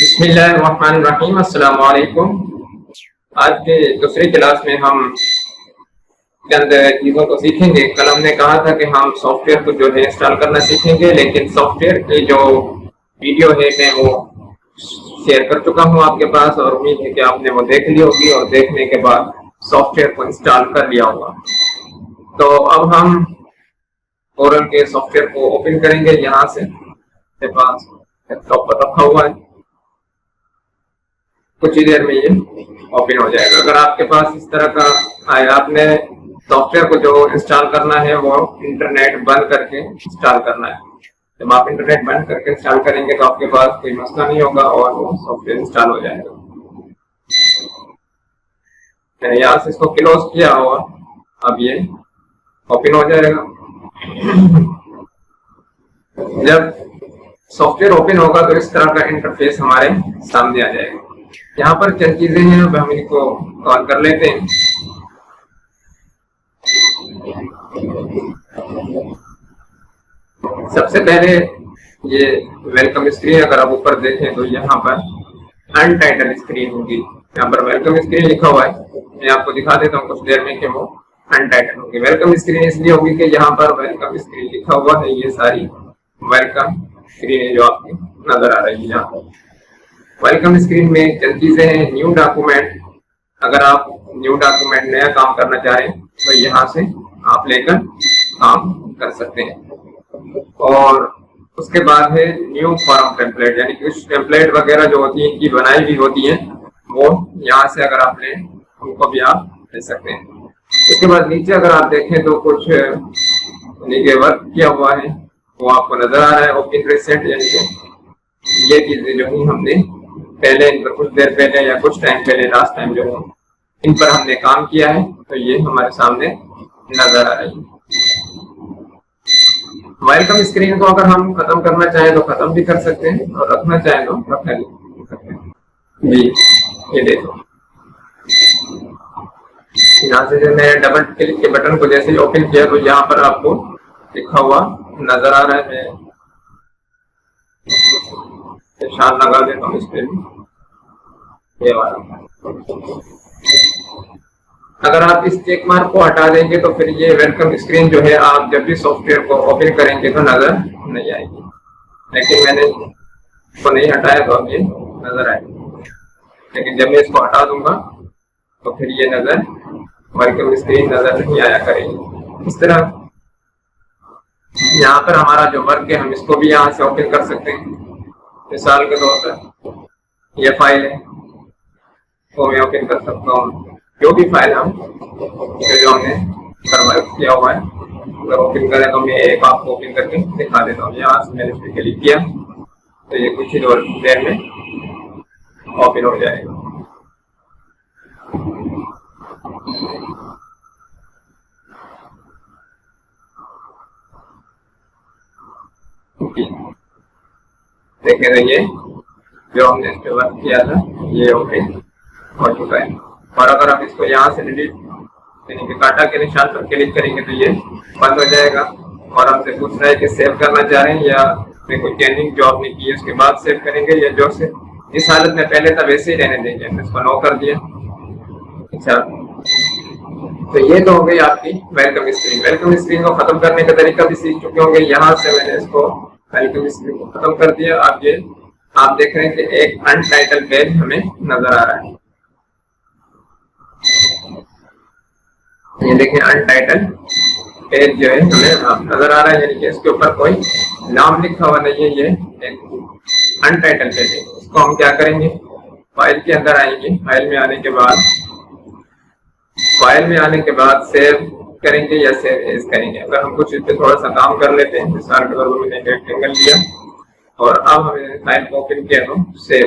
बिस्मिल्लाहिर्रहमानिर्रहीम। अस्सलाम वालेकुम। आज के दूसरी क्लास में हम चंद चीज़ों को सीखेंगे। कल हमने कहा था कि हम सॉफ्टवेयर को जो है इंस्टॉल करना सीखेंगे, लेकिन सॉफ्टवेयर की जो वीडियो है मैं वो शेयर कर चुका हूँ आपके पास और उम्मीद है कि आपने वो देख ली होगी और देखने के बाद सॉफ्टवेयर को इंस्टॉल कर लिया होगा। तो अब हम ओरल के सॉफ्टवेयर को ओपन करेंगे। यहाँ से मेरे पास लैपटॉप पर रखा हुआ है, कुछ ही देर में ये ओपन हो जाएगा। अगर आपके पास इस तरह का आए, आपने सॉफ्टवेयर को जो इंस्टॉल करना है वो इंटरनेट बंद करके इंस्टॉल करना है। जब आप इंटरनेट बंद करके इंस्टॉल करेंगे तो आपके पास कोई मसला नहीं होगा और वो सॉफ्टवेयर इंस्टॉल हो जाएगा। मैंने यहाँ से इसको क्लोज किया और अब ये ओपन हो जाएगा। जब सॉफ्टवेयर ओपन होगा तो इस तरह का इंटरफेस हमारे सामने आ जाएगा। यहाँ पर चंद चीजें हैं, अब हम इनको कवर कर लेते हैं। सबसे पहले ये वेलकम स्क्रीन, अगर आप ऊपर देखें तो यहाँ पर अनटाइटल स्क्रीन होगी। यहाँ पर वेलकम स्क्रीन लिखा हुआ है, मैं आपको दिखा देता हूँ कुछ देर में कि वो अनटाइटल होगी। वेलकम स्क्रीन इसलिए होगी कि यहाँ पर वेलकम स्क्रीन लिखा हुआ है। ये सारी वेलकम स्क्रीन है जो आपकी नजर आ रही है। यहाँ पर वेलकम स्क्रीन में चंद चीजें हैं। न्यू डॉक्यूमेंट, अगर आप न्यू डॉक्यूमेंट नया काम करना चाहें तो यहाँ से आप लेकर काम कर सकते हैं। और उसके बाद है न्यू फॉर्म टेम्पलेट, यानी कुछ टेम्पलेट वगैरह जो होती हैं इनकी बनाई हुई होती हैं, वो यहाँ से अगर आप लें उनको भी आप ले सकते हैं। उसके बाद नीचे अगर आप देखें तो कुछ वर्क किया हुआ है वो आपको नजर आ रहा है। ओपन रिसेंट, यानी कि ये चीजें जो है हमने पहले इन पर कुछ देर पहले या कुछ टाइम पहले लास्ट टाइम जो है इन पर हमने काम किया है, तो ये हमारे सामने नजर आ रही है। वेलकम स्क्रीन को अगर हम खत्म करना चाहें तो खत्म भी कर सकते हैं और रखना चाहें तो रखना भी सकते हैं। जी ये देखो, यहाँ से जो मैं डबल क्लिक के बटन को जैसे ही ओपन किया तो यहाँ पर आपको लिखा हुआ नजर आ रहा है। मैं निशान लगा देता हूँ इस पे, ये वाला। अगर आप इस चेक मार्क को हटा देंगे तो फिर ये वेलकम स्क्रीन जो है आप जब भी सॉफ्टवेयर को ओपन करेंगे तो नजर नहीं आएगी, लेकिन मैंने इसको नहीं हटाया तो अब ये नजर आएगी। लेकिन जब मैं इसको हटा दूंगा तो फिर ये नजर वेलकम स्क्रीन नजर नहीं आया करेगी। इस तरह यहाँ पर हमारा जो वर्क है हम इसको भी यहाँ से ओपन कर सकते हैं। मिसाल के तौर पर ये फाइल है तो मैं ओपन कर सकता हूँ जो भी फाइल हम जो हमने किया हुआ है। अगर ओपन करें तो मैं एक आपको ओपन करके दिखा देता हूँ। यहाँ से मैंने इस पर क्लिक किया तो ये कुछ ही देर में ओपन हो जाएगा। देखें तो ये जो हमने इस पर वर्क किया था ये ओपन हो चुका है। और अगर हम इसको यहाँ से डिलीट यानी कि काटा के निशान पर क्लिक करेंगे तो ये बंद हो जाएगा। और हमसे पूछ रहा है कि सेव करना चाह रहे हैं या कोई चेंजिंग जो आपने की है उसके बाद सेव करेंगे या जो से इस हालत में पहले था वैसे ही रहने देंगे। हमने इसको नो कर दिया। अच्छा, तो ये तो हो गई आपकी वेलकम स्क्रीन। वेलकम स्क्रीन को खत्म करने का तरीका भी सीख चुके होंगे। यहाँ से मैंने इसको वेलकम स्क्रीन को खत्म कर दिया। अब ये आप देख रहे हैं कि एक अनटाइटल पेज हमें नजर आ रहा है। ये देखें अनटाइटल पेज जो है हमें नजर आ रहा है, यानी कि इसके ऊपर कोई नाम लिखा हुआ नहीं है। ये एक अनटाइटल पेज है। इसको हम क्या करेंगे, फाइल के अंदर आएंगे। फाइल में आने के बाद सेव करेंगे या सेव एज करेंगे। अगर हम कुछ इस पर थोड़ा सा काम कर लेते हैं, मिसाल के तौर पर मैंने एक रेक्टेंगल लिया और अब हमने फाइल को ओपन किया तो सेव,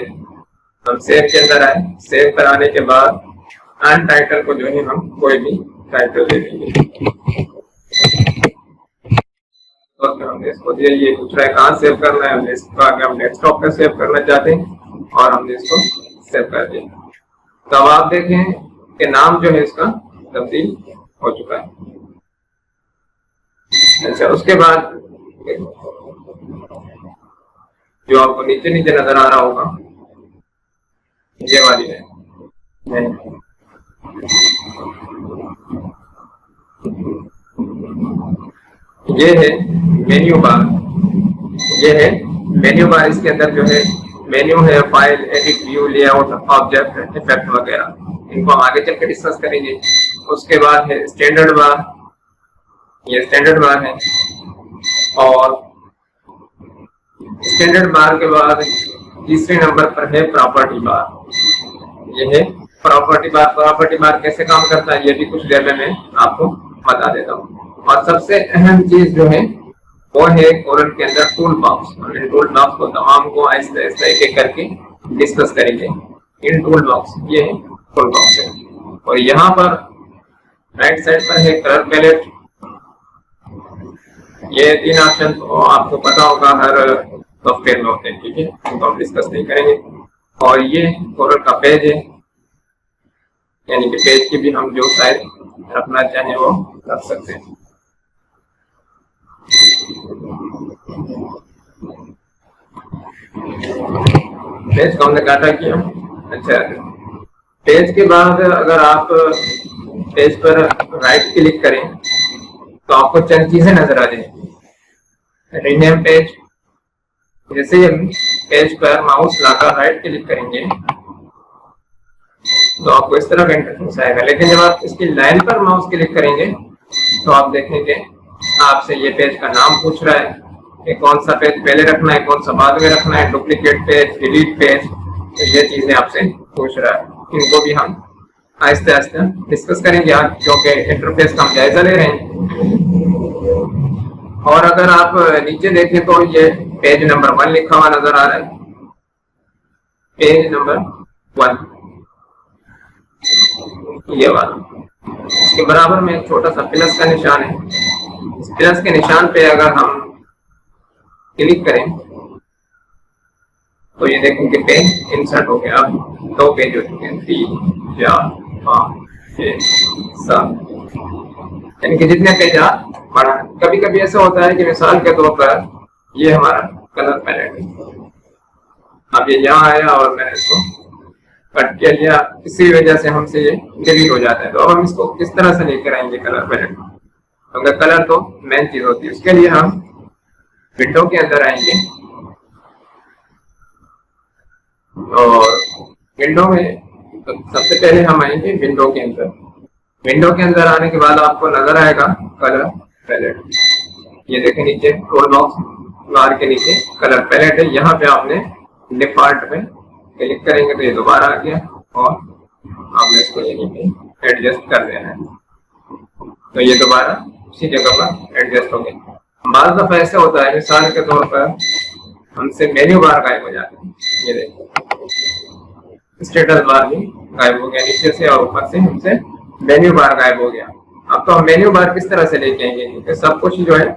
हम सेव के अंदर आए। सेव पर आने के बाद अनटाइटल को जो है हम कोई भी टाइटल दे देंगे। तो हमने इसको दिया, ये पूछ रहा है कहाँ सेव करना है। हमने इसको आगे हम डेस्कटॉप पे सेव करना चाहते हैं और हमने इसको सेव कर दिया। तो अब आप देखें कि नाम जो है इसका तब्दील हो चुका है। अच्छा, उसके बाद जो आपको नीचे नीचे नजर आ रहा होगा ये वाली है। ये है मेन्यू बार, ये है मेन्यू बार। इसके अंदर जो है मेन्यू है, file, edit, view, layout, object, effect वगैरह, इनको हम आगे चल के डिस्कस करेंगे। उसके बाद है स्टैंडर्ड बार, ये स्टैंडर्ड बार है। और स्टैंडर्ड बार के बाद तीसरे नंबर पर है प्रॉपर्टी बार। ये है प्रॉपर्टी बार। प्रॉपर्टी बार कैसे काम करता है ये भी कुछ देर में मैं आपको बता देता हूँ। और सबसे अहम चीज जो है वो है कोरल के अंदर टूल बॉक्स। और इन टूल बॉक्स को तमाम को आहिस्ते आहिस्ते एक एक करके डिस्कस करेंगे। इन टूल बॉक्स, ये टूल बॉक्स है। और यहाँ पर राइट साइड पर है कलर पैलेट। ये 3 ऑप्शन तो आपको पता होगा हर सॉफ्टवेयर में होते हैं, ठीक है, इनको हम डिस्कस नहीं करेंगे। और ये कोरल का पेज है, यानी कि पेज की भी हम जो साइज रखना चाहें वो रख सकते हैं। पेज को हमने काटा किया। अच्छा, पेज के बाद अगर आप पेज पर राइट क्लिक करें तो आपको चंद चीजें नजर आ जाएंगी। रीनेम पेज, जैसे ही हम पेज पर माउस लाकर राइट क्लिक करेंगे तो आपको इस तरह का इंटरफेस आएगा। लेकिन जब आप इसकी लाइन पर माउस क्लिक करेंगे तो आप देखेंगे आपसे ये पेज का नाम पूछ रहा है कि कौन सा पेज पहले रखना है, कौन सा बाद में रखना है, डुप्लीकेट पेज, डिलीट पेज, तो ये चीजें आपसे पूछ रहा है। इनको भी हम आहिस्ते आहिस्ते डिस्कस करेंगे आज, क्योंकि इंटरफेस का हम जायजा ले रहे हैं। और अगर आप नीचे देखें तो ये पेज नंबर 1 लिखा हुआ नजर आ रहा है, पेज नंबर 1, ये वाला। इसके बराबर में एक छोटा सा प्लस का निशान है। इस प्लस के निशान पे अगर हम क्लिक करें तो ये देखेंगे पेज इंसर्ट हो गया। अब 2 पेज हो चुके हैं, 3, 4, 5, 6, 7, यानी कि जितने पेज आप बढ़ा। कभी कभी ऐसा होता है कि मिसाल के तौर पर ये हमारा कलर पैलेट है, अब ये यहाँ आया और मैंने इसको कट किया लिया, किसी वजह से हमसे ये डिलीट हो जाता है। तो अब हम इसको किस तरह से लेकर आएंगे कलर पैलेट, क्योंकि कलर तो मेन चीज होती है। उसके लिए हम विंडो के अंदर आएंगे और विंडो में तो सबसे पहले हम आएंगे विंडो के अंदर। विंडो के अंदर आने के बाद आपको नजर आएगा कलर पैलेट। ये देखें नीचे टूल बॉक्स बार के नीचे कलर पैलेट है। यहाँ पे आपने डिफॉल्ट पे क्लिक करेंगे तो ये दोबारा आ गया और आपने इसको यहीं पे एडजस्ट कर देना है, तो ये दोबारा उसी जगह पर एडजस्ट हो गया। बार दफा ऐसा होता है, मिसाल के तौर पर हमसे मेन्यू बार गायब हो जाता है। ये देखो स्टेटस बार भी गायब हो गया नीचे से, और ऊपर से हमसे मेन्यू बार गायब हो गया। अब तो हम मेन्यू बार किस तरह से लेके आएंगे, क्योंकि सब कुछ जो है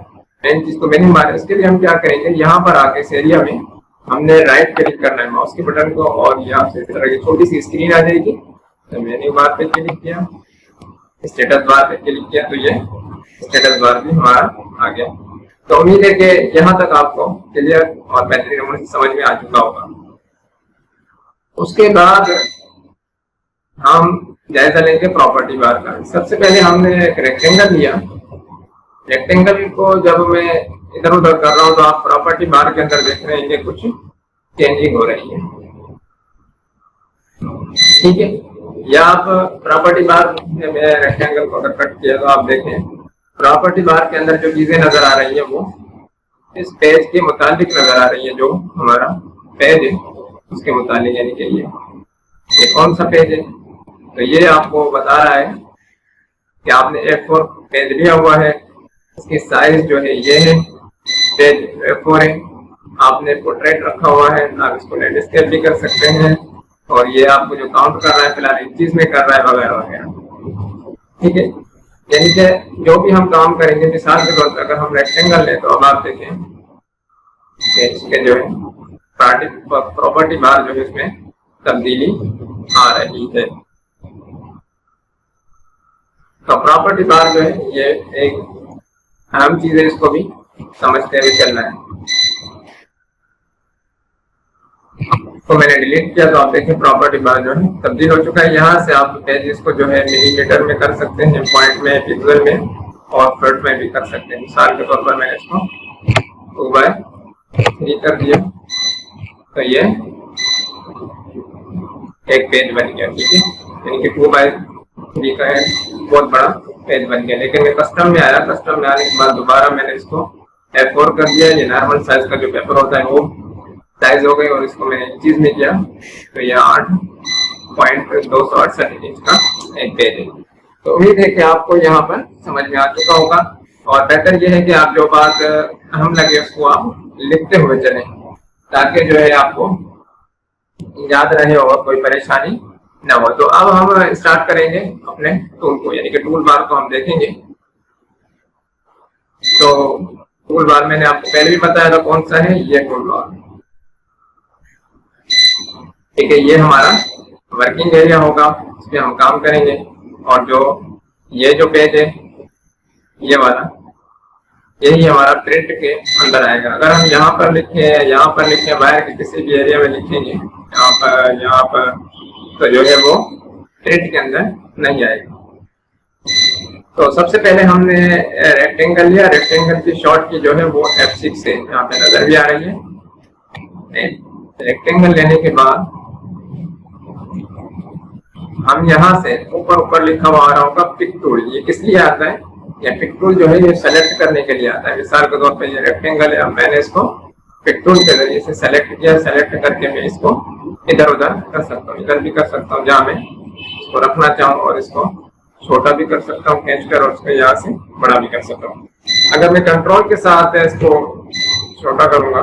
मेन चीज तो मेन्यू बार है। उसके लिए हम क्या करेंगे, यहाँ पर आके इस एरिया में हमने राइट क्लिक करना है माउस के बटन को, और यहाँ से इस तरह की छोटी सी स्क्रीन आ जाएगी। तो मेन्यू बार पे क्लिक किया, स्टेटस बार पे क्लिक किया, तो ये स्टेटस बार भी हमारा आ गया। तो उम्मीद है कि यहाँ तक आपको क्लियर और बेहतरीन नमूने से समझ में आ चुका होगा। उसके बाद हम जायजा लेंगे प्रॉपर्टी बार का। सबसे पहले हमने एक रेक्टेंगल लिया। रेक्टेंगल को जब मैं इधर उधर कर रहा हूं तो आप प्रॉपर्टी बार के अंदर देख रहे हैं कि कुछ चेंजिंग हो रही है, ठीक है। या आप प्रॉपर्टी बार में मैं रेक्टेंगल को अगर कट किया तो आप देखें प्रॉपर्टी बार के अंदर जो चीजें नजर आ रही है वो इस पेज के मुताबिक नजर आ रही है। जो हमारा पेज है उसके मुताबिक, यानी कि ये कौन सा पेज है, तो ये आपको बता रहा है कि आपने A4 पेज लिया हुआ है, इसकी साइज जो है ये है, पेज A4 है। आपने पोर्ट्रेट रखा हुआ है, आप इसको लैंडस्केप भी कर सकते हैं, और ये आपको जो काउंट कर रहा है फिलहाल इंचीज में कर रहा है वगैरह वगैरह, ठीक है। यानी कि जो भी हम काम करेंगे, मिसाल के तौर पर अगर हम रेक्टेंगल लें तो अब आप देखें इसके जो है प्रॉपर्टी बार जो है इसमें तब्दीली आ रही है। तो प्रॉपर्टी बार जो है ये एक अहम चीज है, इसको भी समझते हुए चलना है। तो मैंने डिलीट किया तो आप देखें प्रॉपर्टी बार जो है तब्दील हो चुका है। यहाँ से आप पेजेस को जो है मिलीमीटर में कर सकते हैं, पॉइंट में, पिक्सल में और फुट में भी कर सकते हैं। मिसाल के तौर पर मैंने इसको 2x3 कर दिया तो ये एक पेज बन गया, ठीक है, यानी कि 2x3 का एक बहुत बड़ा पेज बन गया। लेकिन ये कस्टम में आया, कस्टम में आने के बाद दोबारा मैंने इसको F4 कर दिया। ये नॉर्मल साइज का जो पेपर होता है वो साइज हो गई और इसको मैंने इंचीज में किया तो ये 8.268 इंच का एक पेज है। तो उम्मीद है कि आपको यहाँ पर समझ में आ चुका होगा और बेहतर ये है कि आप जो बात हम लगे उसको आप लिखते हुए चलें ताकि जो है आपको याद रहे और कोई परेशानी न हो। तो अब हम स्टार्ट करेंगे अपने टूल को, यानी कि टूल बार को हम देखेंगे। तो टूल बार मैंने आपको पहले भी बताया था कौन सा है, ये टूल बार, ठीक है। ये हमारा वर्किंग एरिया होगा, इसमें हम काम करेंगे और जो ये जो पेज है ये वाला, यही हमारा प्रिंट के अंदर आएगा। अगर हम यहाँ पर लिखें, बाहर के किसी भी एरिया में लिखेंगे यहाँ पर तो जो है वो प्रिंट के अंदर नहीं आएगा। तो सबसे पहले हमने रेक्टेंगल लिया, रेक्टेंगल की शॉर्ट की जो है वो F6 है, यहाँ पे नजर भी आ रही है। रेक्टेंगल लेने के बाद हम यहाँ से ऊपर लिखा हुआ आ रहा होगा पिक टूल। ये किस लिए आता है? या पिक टूल जो है ये सेलेक्ट करने के लिए आता है। मिसाल के तौर पर ये रेक्टेंगल है, मैंने इसको पिक टूल के जरिए से सेलेक्ट किया, सेलेक्ट करके मैं इसको इधर उधर कर सकता हूँ, इधर भी कर सकता हूँ जहाँ मैं इसको रखना चाहूँ और इसको छोटा भी कर सकता हूँ खींच कर और उसको यहाँ से बड़ा भी कर सकता हूँ। अगर मैं कंट्रोल के साथ इसको छोटा करूंगा,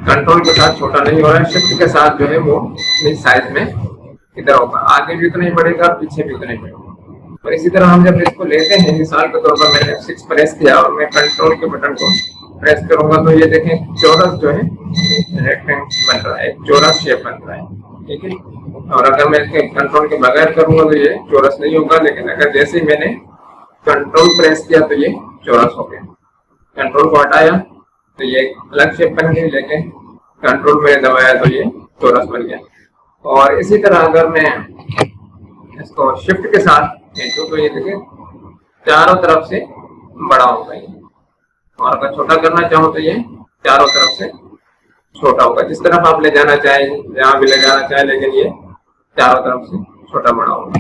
कंट्रोल के साथ छोटा नहीं हो रहा है, शिफ्ट के साथ जो है वो इस साइज में इधर होगा, आगे भी उतना ही बढ़ेगा, पीछे भी उतना ही बढ़ेगा। और इसी तरह हम जब इसको लेते हैं, मिसाल के तौर पर मैंने F6 प्रेस किया और मैं कंट्रोल के बटन को प्रेस करूंगा तो ये देखें चौरस जो है रेक्टेंगल बन रहा है, चौरस शेप बन रहा है, ठीक है। और अगर मैं इसके कंट्रोल के बगैर करूंगा तो ये चौरस नहीं होगा, लेकिन अगर जैसे ही मैंने कंट्रोल प्रेस किया तो ये चौरस हो गया। कंट्रोल को हटाया तो ये अलग शेप बन गई, लेकिन कंट्रोल में दबाया तो ये चौरस बन गया। और इसी तरह अगर मैं इसको शिफ्ट के साथ खींचूं तो ये देखिए चारों तरफ से बड़ा होगा ये, और अगर छोटा करना चाहो तो ये चारों तरफ से छोटा होगा। जिस तरफ आप ले जाना चाहें, जहाँ भी ले जाना चाहें, लेकिन ये चारों तरफ से छोटा बड़ा होगा।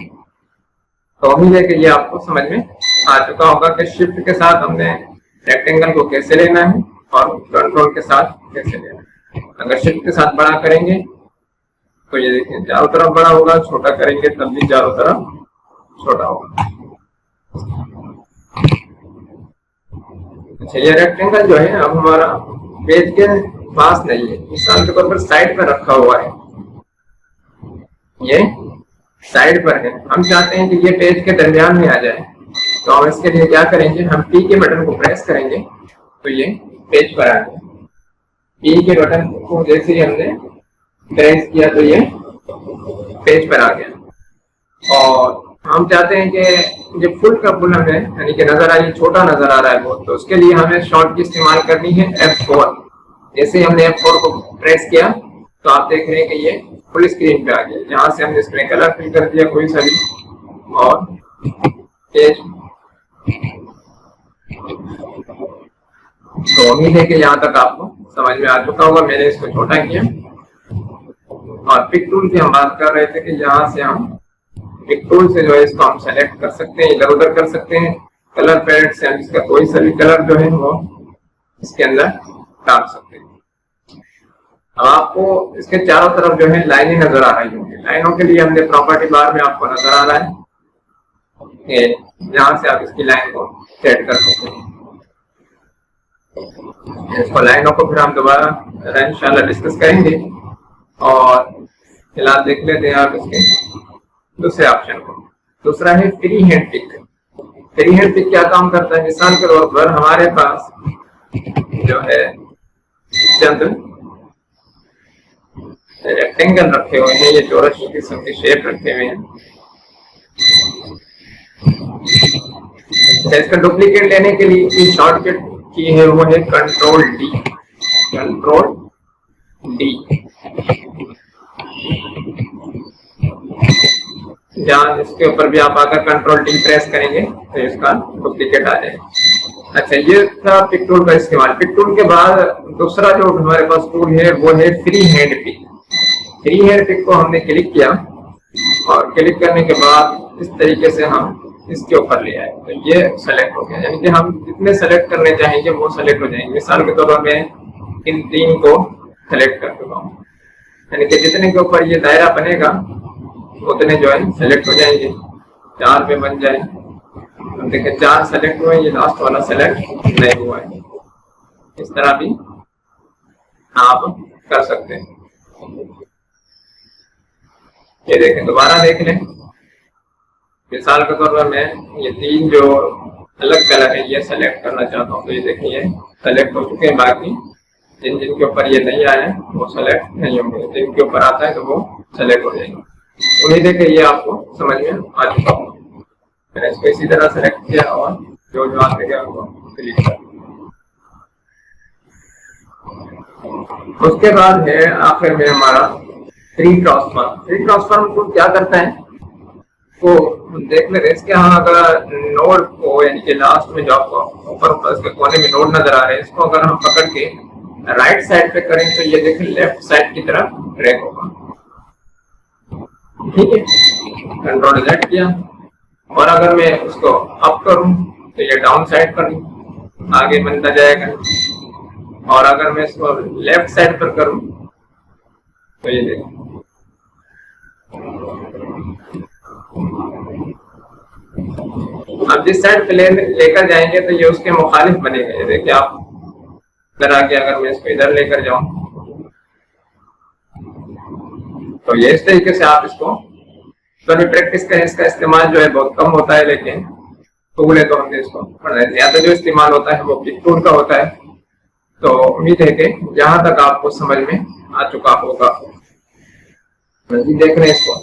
तो उम्मीद है कि ये आपको समझ में आ चुका होगा कि शिफ्ट के साथ हमने रेक्टेंगल को कैसे लेना है और कंट्रोल के साथ कैसे लेना है। अगर शिफ्ट के साथ बड़ा करेंगे तो ये देखिए चारों तरफ बड़ा होगा, छोटा करेंगे तब भी चारों तरफ छोटा होगा। अच्छा, ये रेक्टेंगल जो है अब हमारा पेज के पास नहीं है, मिसाल के तौर पर साइड पर रखा हुआ है, ये साइड पर है। हम चाहते हैं कि ये पेज के दरमियान में आ जाए, तो हम इसके लिए क्या करेंगे, हम P के बटन को प्रेस करेंगे तो ये पेज पर आ गया। P के बटन को जैसे ही हमने प्रेस किया तो ये पेज पर आ गया। और हम चाहते हैं कि जो फुल का फुल हमें यानी कि नजर आए, छोटा नजर आ रहा है बहुत, तो उसके लिए हमें शॉर्ट की इस्तेमाल करनी है F4। जैसे ही हमने F4 को प्रेस किया तो आप देख रहे हैं कि ये फुल स्क्रीन पे आ गया। यहाँ से हमने इसमें कलर फिल कर दिया कोई सा भी और पेज। तो उम्मीद है कि यहाँ तक आपको समझ में आ चुका होगा। मैंने इसको छोटा किया और पिक टूल की हम बात कर रहे थे कि यहाँ से हम पिक टूल से जो है इसको हम सेलेक्ट कर सकते हैं, इधर उधर कर सकते हैं। कलर पैलेट से हम इसका कोई सा भी कलर जो है वो इसके अंदर डाल सकते हैं। अब आपको इसके चारों तरफ जो है लाइनें नजर आ रही होंगी। लाइनों के लिए हमने प्रॉपर्टी बार में आपको नजर आ रहा है कि यहाँ से आप इसकी लाइन को सेट कर सकते हैं। इसको लाइनों को फिर हम दोबारा इंशाल्लाह डिस्कस करेंगे। और फिलहाल देख लेते हैं आप इसके दूसरे ऑप्शन को। दूसरा है free hand pick. Free hand pick क्या काम करता है, मिसाल के तौर पर हमारे पास जो है चंद रेक्टेंगल रखे हुए हैं, ये चौरस किस्म के शेप रखे हुए हैं। इसका डुप्लीकेट लेने के लिए शॉर्टकट की है वो है कंट्रोल डी। कंट्रोल डी, जहाँ इसके ऊपर भी आप आकर कंट्रोल डी प्रेस करेंगे तो इसका डुप्लीकेट आ जाएगा। अच्छा, ये था पिक टूल का इस्तेमाल। पिक टूल के बाद दूसरा जो हमारे पास टूल है वो है free hand pick. Free hand pick को हमने क्लिक किया और क्लिक करने के बाद इस तरीके से हम इसके ऊपर ले आए तो ये सेलेक्ट हो गया, यानी कि हम जितने सेलेक्ट करने चाहेंगे वो सेलेक्ट हो जाएंगे। मिसाल के तौर पर मैं इन 3 को सेलेक्ट कर चुका हूँ, यानी कि जितने के ऊपर ये दायरा बनेगा उतने जो है सेलेक्ट हो जाएंगे। 4 पे बन जाए, अब देखिए 4 सेलेक्ट हुए, ये लास्ट वाला सेलेक्ट नहीं हुआ है। इस तरह भी आप कर सकते हैं। ये देखें, दोबारा देख लें। मिसाल के तौर पर मैं ये 3 जो अलग कलर है ये सेलेक्ट करना चाहता हूँ, तो ये देखिए सेलेक्ट हो चुके हैं। बाकी जिनके ऊपर ये नहीं आया है वो सेलेक्ट नहीं होंगे, जिनके ऊपर आता है तो वो सेलेक्ट हो जाएंगे। उम्मीद है कि ये आपको समझ में आ चुका होगा। मैंने इसको इसी तरह सेलेक्ट किया और जो आते गया उनको क्लिक कर। उसके बाद है आखिर में हमारा फ्री ट्रांसफॉर्म। फ्री ट्रांसफॉर्म को क्या करता है तो देख ले। इसके यहाँ अगर नोड को, यानी कि लास्ट में जो आपको ऊपर इसके कोने में नोड नजर आ रहे हैं, इसको अगर हम पकड़ के राइट साइड पे करें तो ये देखें लेफ्ट साइड की तरफ ड्रैग होगा। ठीक है, कंट्रोल Z किया और अगर मैं उसको अप करूं तो ये डाउन साइड पर आगे बनता जाएगा, और अगर मैं इसको लेफ्ट साइड पर करूं तो ये देखो अब जिस साइड पे लेकर जाएंगे तो ये उसके मुखालिफ बनेगा। ये देखिए आप इधर आके अगर मैं इसको इधर लेकर जाऊं तो ये इस तरीके से आप इसको तो प्रैक्टिस करें। इसका इस्तेमाल जो है बहुत कम होता है, लेकिन टूल है तो हमने इसको पढ़ना है। ज्यादा जो इस्तेमाल होता है वो पिक टूल का होता है। तो उम्मीद है कि जहां तक आपको समझ में आ चुका होगा। देख रहे हैं इसको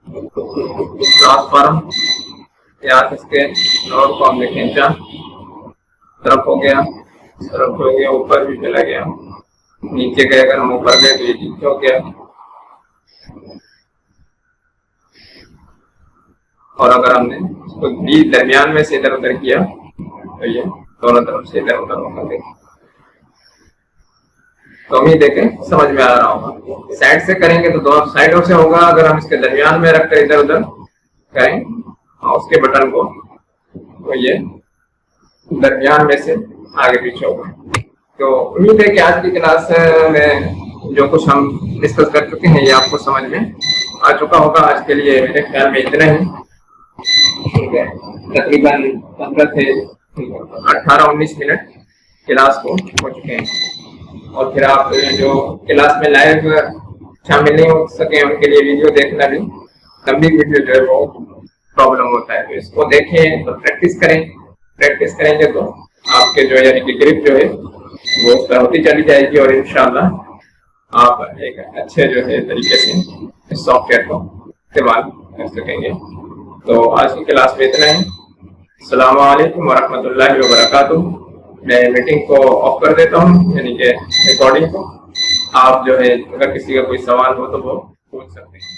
ट्रांसफॉर्म या इसके नोड को हमने खींचा, तरफ हो गया, तरफ हो गया, ऊपर भी चला गया, नीचे गए, अगर हम ऊपर गए तो ये नीचे हो गया, और अगर हमने इसको भी दरमियान में से इधर उधर किया तो ये दोनों तरफ से इधर उधर होगा। तो उम्मीद है कि समझ में आ रहा होगा। साइड से करेंगे तो दोनों साइडों से होगा, अगर हम इसके दरमियान में रखकर इधर उधर करें और उसके बटन को तो ये दरमियान में से आगे पीछे होगा। तो उम्मीद है कि आज की क्लास में जो कुछ हम डिस्कस कर चुके हैं ये आपको समझ में आ चुका होगा। आज के लिए मेरे ख्याल में इतना ही। ठीक है, तकरीबन 15 से 18-19 मिनट क्लास को हो चुके हैं, और फिर आप जो क्लास में लाइव शामिल नहीं हो सके उनके लिए वीडियो देखना भी, लंबी वीडियो जो है वो प्रॉब्लम होता है। तो इसको देखें तो प्रैक्टिस करें। प्रैक्टिस करेंगे तो आपके जो यानी कि ग्रिप जो है वो उस पर होती चली जाएगी, और इंशाल्लाह आप एक अच्छे जो है तरीके से इस सॉफ्टवेयर को इस्तेमाल कर सकेंगे। तो आज की क्लास में इतना ही। अस्सलामु अलैकुम वरहमतुल्लाहि वबरकातुहू। मैं मीटिंग को ऑफ कर देता हूँ, यानी कि रिकॉर्डिंग को। आप जो है अगर किसी का कोई सवाल हो तो वो पूछ सकते हैं।